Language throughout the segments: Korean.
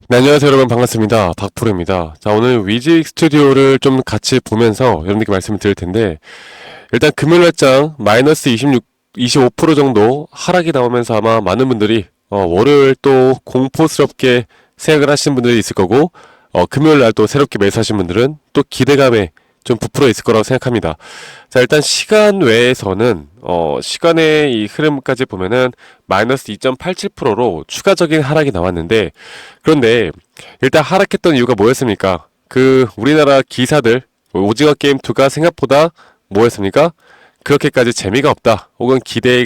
네, 안녕하세요 여러분, 반갑습니다. 박프로입니다. 자, 오늘 위직 스튜디오를 좀 같이 보면서 여러분들께 말씀을 드릴 텐데, 일단 금요일 날장 마이너스 25% 정도 하락이 나오면서 아마 많은 분들이 월요일 또 공포스럽게 생각을 하시는 분들이 있을 거고, 금요일 날 또 새롭게 매수하신 분들은 또 기대감에 좀 부풀어 있을 거라고 생각합니다. 자, 일단 시간 외에서는 시간의 이 흐름까지 보면은 마이너스 2.87%로 추가적인 하락이 나왔는데, 그런데 일단 하락했던 이유가 뭐였습니까? 그 우리나라 기사들, 오징어 게임 2가 생각보다 뭐였습니까? 그렇게까지 재미가 없다, 혹은 기대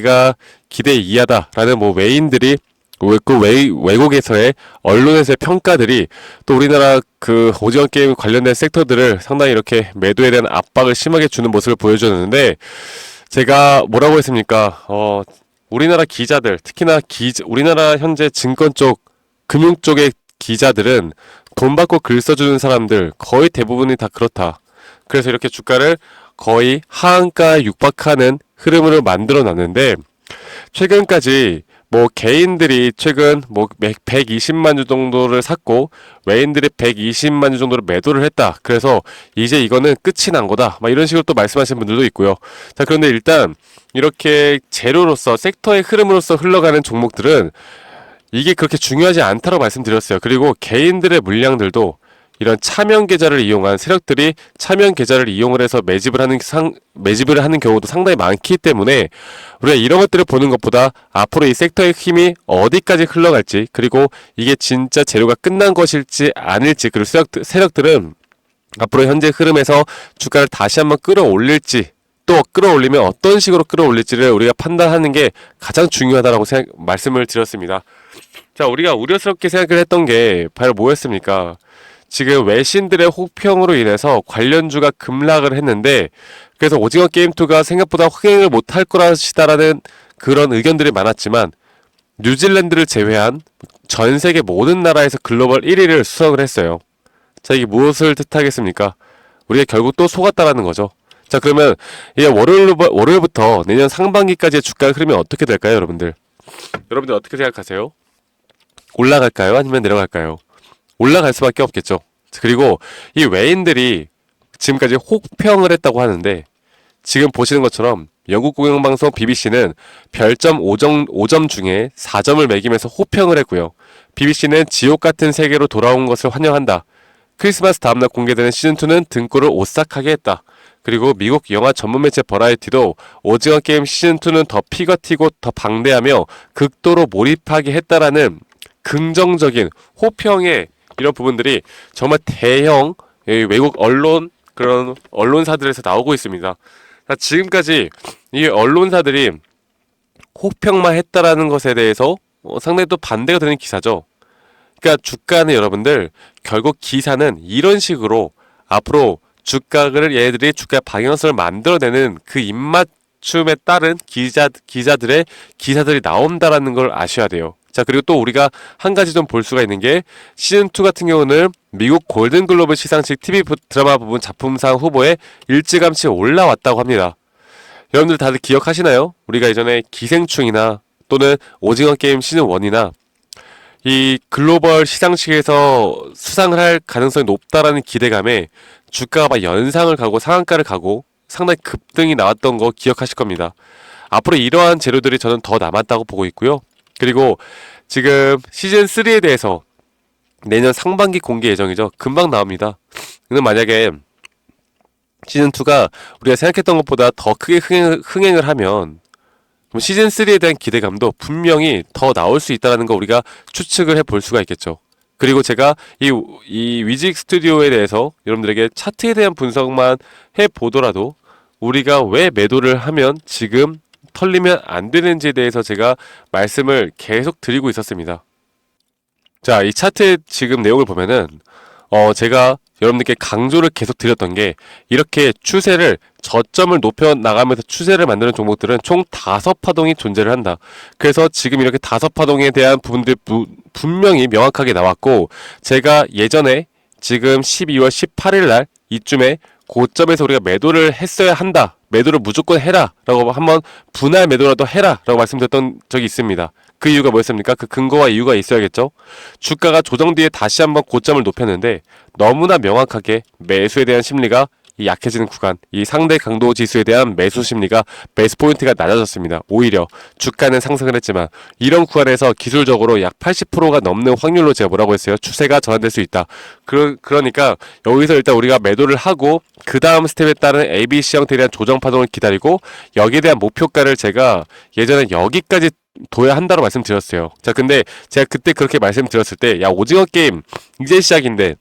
이하다라는 뭐 외인들이, 외국에서의 언론에서의 평가들이 또 우리나라 그 오징어 게임 관련된 섹터들을 상당히 이렇게 매도에 대한 압박을 심하게 주는 모습을 보여줬는데, 제가 뭐라고 했습니까? 우리나라 기자들, 특히나 우리나라 현재 증권 쪽, 금융 쪽의 기자들은 돈 받고 글 써주는 사람들 거의 대부분이 다 그렇다. 그래서 이렇게 주가를 거의 하한가에 육박하는 흐름으로 만들어 놨는데, 최근까지 뭐 개인들이 최근 뭐 120만 주 정도를 샀고 외인들이 120만 주 정도를 매도를 했다. 그래서 이제 이거는 끝이 난 거다, 막 이런 식으로 또 말씀하시는 분들도 있고요. 자, 그런데 일단 이렇게 재료로서 섹터의 흐름으로서 흘러가는 종목들은 이게 그렇게 중요하지 않다고 말씀드렸어요. 그리고 개인들의 물량들도 이런 차명 계좌를 이용한 세력들이 차명 계좌를 이용을 해서 매집을 하는 경우도 상당히 많기 때문에, 우리가 이런 것들을 보는 것보다 앞으로 이 섹터의 힘이 어디까지 흘러갈지, 그리고 이게 진짜 재료가 끝난 것일지 아닐지, 그리고 세력들은 앞으로 현재 흐름에서 주가를 다시 한번 끌어올릴지, 또 끌어올리면 어떤 식으로 끌어올릴지를 우리가 판단하는 게 가장 중요하다라고 말씀을 드렸습니다. 자, 우리가 우려스럽게 생각을 했던 게 바로 뭐였습니까? 지금 외신들의 혹평으로 인해서 관련주가 급락을 했는데, 그래서 오징어 게임2가 생각보다 흥행을 못할 거라시다라는 그런 의견들이 많았지만, 뉴질랜드를 제외한 전 세계 모든 나라에서 글로벌 1위를 수성을 했어요. 자, 이게 무엇을 뜻하겠습니까? 우리가 결국 또 속았다라는 거죠. 자, 그러면 이게 월요일부터 내년 상반기까지의 주가 흐름이 어떻게 될까요, 여러분들? 여러분들 어떻게 생각하세요? 올라갈까요? 아니면 내려갈까요? 올라갈 수밖에 없겠죠. 그리고 이 외인들이 지금까지 혹평을 했다고 하는데, 지금 보시는 것처럼 영국 공영방송 BBC는 별점 5점 중에 4점을 매기면서 호평을 했고요. BBC는 지옥 같은 세계로 돌아온 것을 환영한다. 크리스마스 다음날 공개되는 시즌2는 등골을 오싹하게 했다. 그리고 미국 영화 전문 매체 버라이티도 오징어 게임 시즌2는 더 피가 튀고 더 방대하며 극도로 몰입하게 했다라는 긍정적인 호평의 이런 부분들이 정말 대형 외국 그런 언론사들에서 나오고 있습니다. 지금까지 이 언론사들이 호평만 했다라는 것에 대해서 상당히 또 반대가 되는 기사죠. 그러니까 주가는, 여러분들, 결국 기사는 이런 식으로 앞으로 얘네들이 주가 방향성을 만들어내는 그 입맞춤에 따른 기자들의 기사들이 나온다라는 걸 아셔야 돼요. 자, 그리고 또 우리가 한 가지 좀 볼 수가 있는 게, 시즌2 같은 경우는 미국 골든글로브 시상식 TV 드라마 부분 작품상 후보에 일찌감치 올라왔다고 합니다. 여러분들 다들 기억하시나요? 우리가 예전에 기생충이나 또는 오징어 게임 시즌1이나 이 글로벌 시상식에서 수상을 할 가능성이 높다라는 기대감에 주가가 막 연상을 가고 상한가를 가고 상당히 급등이 나왔던 거 기억하실 겁니다. 앞으로 이러한 재료들이 저는 더 남았다고 보고 있고요. 그리고 지금 시즌3에 대해서 내년 상반기 공개 예정이죠. 금방 나옵니다. 근데 만약에 시즌2가 우리가 생각했던 것보다 더 크게 흥행을 하면, 그럼 시즌3에 대한 기대감도 분명히 더 나올 수 있다는 거 우리가 추측을 해볼 수가 있겠죠. 그리고 제가 이 위직 스튜디오에 대해서 여러분들에게 차트에 대한 분석만 해보더라도 우리가 왜 매도를 하면 지금 털리면 안 되는지에 대해서 제가 말씀을 계속 드리고 있었습니다. 자, 이 차트의 지금 내용을 보면은 제가 여러분들께 강조를 계속 드렸던 게, 이렇게 저점을 높여 나가면서 추세를 만드는 종목들은 총 5파동이 존재를 한다. 그래서 지금 이렇게 5파동에 대한 부분들이 분명히 명확하게 나왔고, 제가 예전에 지금 12월 18일 날 이쯤에 고점에서 우리가 매도를 했어야 한다, 매도를 무조건 해라 라고, 한번 분할 매도라도 해라 라고 말씀드렸던 적이 있습니다. 그 이유가 뭐였습니까? 그 근거와 이유가 있어야겠죠? 주가가 조정 뒤에 다시 한번 고점을 높였는데 너무나 명확하게 매수에 대한 심리가 이 약해지는 구간, 이 상대 강도 지수에 대한 매수 심리가 매수 포인트가 낮아졌습니다. 오히려 주가는 상승을 했지만 이런 구간에서 기술적으로 약 80%가 넘는 확률로 제가 뭐라고 했어요? 추세가 전환될 수 있다. 그러니까 여기서 일단 우리가 매도를 하고 그 다음 스텝에 따른 ABC 형태에 대한 조정 파동을 기다리고 여기에 대한 목표가를 제가 예전에 여기까지 둬야 한다고 말씀드렸어요. 자, 근데 제가 그때 그렇게 말씀드렸을 때, 야, 오징어 게임 이제 시작인데,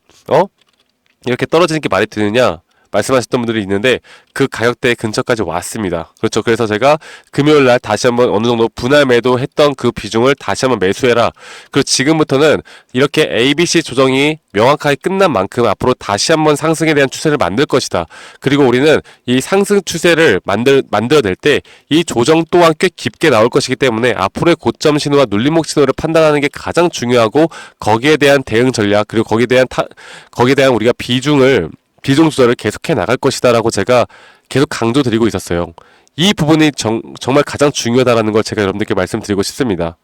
이렇게 떨어지는 게 말이 되느냐? 말씀하셨던 분들이 있는데 그 가격대 근처까지 왔습니다. 그렇죠. 그래서 제가 금요일날 다시 한번 어느 정도 분할 매도했던 그 비중을 다시 한번 매수해라. 그리고 지금부터는 이렇게 ABC 조정이 명확하게 끝난 만큼 앞으로 다시 한번 상승에 대한 추세를 만들 것이다. 그리고 우리는 이 상승 추세를 만들어낼 때 이 조정 또한 꽤 깊게 나올 것이기 때문에 앞으로의 고점 신호와 눌림목 신호를 판단하는 게 가장 중요하고 거기에 대한 대응 전략 그리고 거기에 대한 우리가 비중 조절을 계속해 나갈 것이다라고 제가 계속 강조드리고 있었어요. 이 부분이 정말 가장 중요하다는 걸 제가 여러분들께 말씀드리고 싶습니다.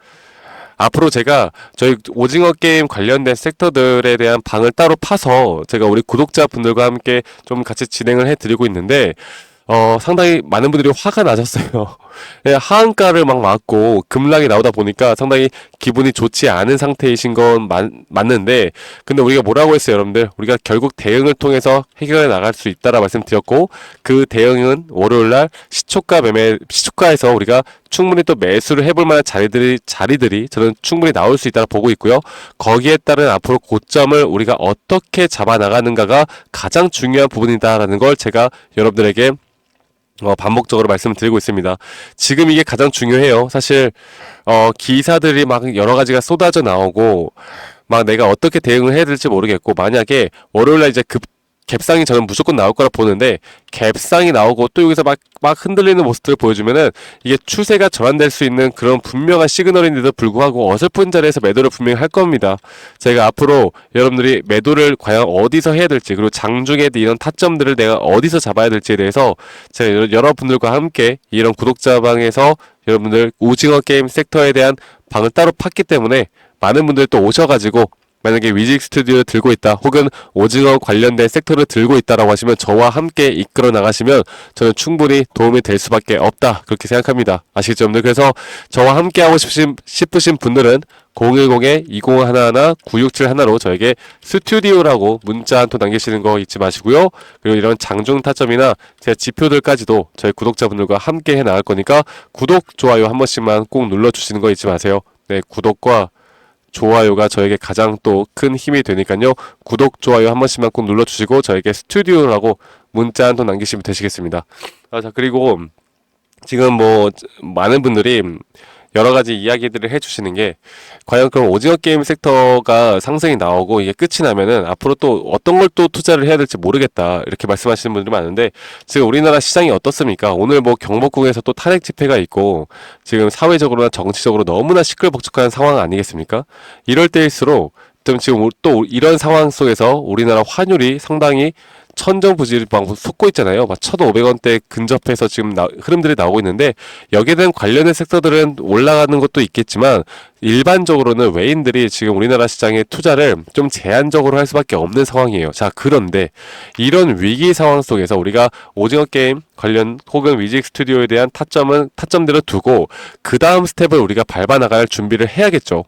앞으로 제가 저희 오징어 게임 관련된 섹터들에 대한 방을 따로 파서 제가 우리 구독자분들과 함께 좀 같이 진행을 해드리고 있는데 상당히 많은 분들이 화가 나셨어요. 예, 하한가를 막 맞고 급락이 나오다 보니까 상당히 기분이 좋지 않은 상태이신 건 맞는데, 근데 우리가 뭐라고 했어요, 여러분들? 우리가 결국 대응을 통해서 해결해 나갈 수 있다라 말씀드렸고, 그 대응은 월요일날 시초가에서 우리가 충분히 또 매수를 해볼 만한 자리들이 저는 충분히 나올 수 있다고 보고 있고요. 거기에 따른 앞으로 고점을 우리가 어떻게 잡아나가는가가 가장 중요한 부분이다라는 걸 제가 여러분들에게 반복적으로 말씀을 드리고 있습니다. 지금 이게 가장 중요해요. 사실 기사들이 막 여러 가지가 쏟아져 나오고 막 내가 어떻게 대응을 해야 될지 모르겠고, 만약에 월요일날 이제 갭상이 저는 무조건 나올 거라 보는데, 갭상이 나오고 또 여기서 막 흔들리는 모습들을 보여주면은 이게 추세가 전환될 수 있는 그런 분명한 시그널인데도 불구하고 어설픈 자리에서 매도를 분명히 할 겁니다. 제가 앞으로 여러분들이 매도를 과연 어디서 해야 될지, 그리고 장중에 이런 타점들을 내가 어디서 잡아야 될지에 대해서 제가 여러분들과 함께 이런 구독자방에서 여러분들 오징어 게임 섹터에 대한 방을 따로 팠기 때문에 많은 분들이 또 오셔가지고 만약에 위직 스튜디오를 들고 있다, 혹은 오징어 관련된 섹터를 들고 있다라고 하시면 저와 함께 이끌어 나가시면 저는 충분히 도움이 될 수밖에 없다, 그렇게 생각합니다. 아시겠죠, 여러분들? 그래서 저와 함께 하고 싶으신 분들은 010-2011-9671로 저에게 스튜디오라고 문자 한 통 남기시는 거 잊지 마시고요. 그리고 이런 장중 타점이나 제 지표들까지도 저희 구독자분들과 함께 해 나갈 거니까 구독, 좋아요 한 번씩만 꼭 눌러주시는 거 잊지 마세요. 네, 구독과 좋아요가 저에게 가장 또 큰 힘이 되니까요. 구독, 좋아요 한 번씩만 꼭 눌러주시고 저에게 스튜디오라고 문자 한 통 남기시면 되시겠습니다. 자, 그리고 지금 많은 분들이 여러 가지 이야기들을 해주시는 게, 과연 그럼 오징어 게임 섹터가 상승이 나오고 이게 끝이 나면은 앞으로 또 어떤 걸 또 투자를 해야 될지 모르겠다, 이렇게 말씀하시는 분들이 많은데, 지금 우리나라 시장이 어떻습니까? 오늘 경복궁에서 또 탄핵 집회가 있고 지금 사회적으로나 정치적으로 너무나 시끌벅적한 상황 아니겠습니까? 이럴 때일수록 지금 또 이런 상황 속에서 우리나라 환율이 상당히 천정부지를 솟고 있잖아요. 막 1,500원대 근접해서 지금 흐름들이 나오고 있는데, 여기에 대한 관련된 섹터들은 올라가는 것도 있겠지만 일반적으로는 외인들이 지금 우리나라 시장에 투자를 좀 제한적으로 할 수밖에 없는 상황이에요. 자, 그런데 이런 위기 상황 속에서 우리가 오징어 게임 관련 혹은 위직 스튜디오에 대한 타점대로 두고 그 다음 스텝을 우리가 밟아 나갈 준비를 해야겠죠.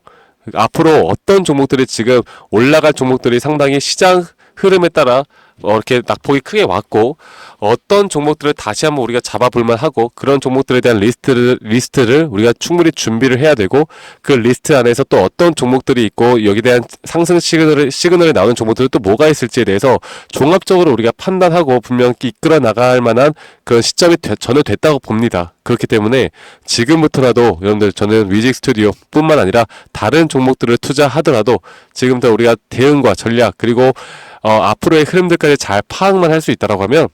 앞으로 어떤 종목들이 지금 올라갈 종목들이 상당히 시장 흐름에 따라 이렇게 낙폭이 크게 왔고, 어떤 종목들을 다시 한번 우리가 잡아볼만 하고, 그런 종목들에 대한 리스트를 우리가 충분히 준비를 해야 되고, 그 리스트 안에서 또 어떤 종목들이 있고 여기에 대한 상승 시그널이 나오는 종목들은 또 뭐가 있을지에 대해서 종합적으로 우리가 판단하고 분명히 이끌어 나갈 만한 그런 시점이 저는 됐다고 봅니다. 그렇기 때문에 지금부터라도 여러분들, 저는 위직 스튜디오 뿐만 아니라 다른 종목들을 투자하더라도 지금부터 우리가 대응과 전략, 그리고 앞으로의 흐름들까지 잘 파악만 할 수 있다라고 하면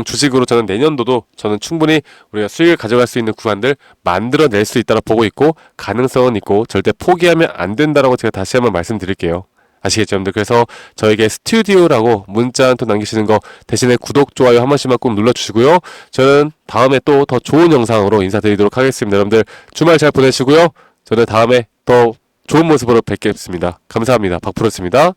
주식으로 저는 내년도도 저는 충분히 우리가 수익을 가져갈 수 있는 구간들 만들어낼 수 있다고 보고 있고, 가능성은 있고 절대 포기하면 안 된다라고 제가 다시 한번 말씀드릴게요. 아시겠죠, 여러분들? 그래서 저에게 스튜디오라고 문자 한 통 남기시는 거 대신에 구독, 좋아요 한 번씩만 꼭 눌러주시고요. 저는 다음에 또 더 좋은 영상으로 인사드리도록 하겠습니다. 여러분들 주말 잘 보내시고요. 저는 다음에 더 좋은 모습으로 뵙겠습니다. 감사합니다. 박프로였습니다.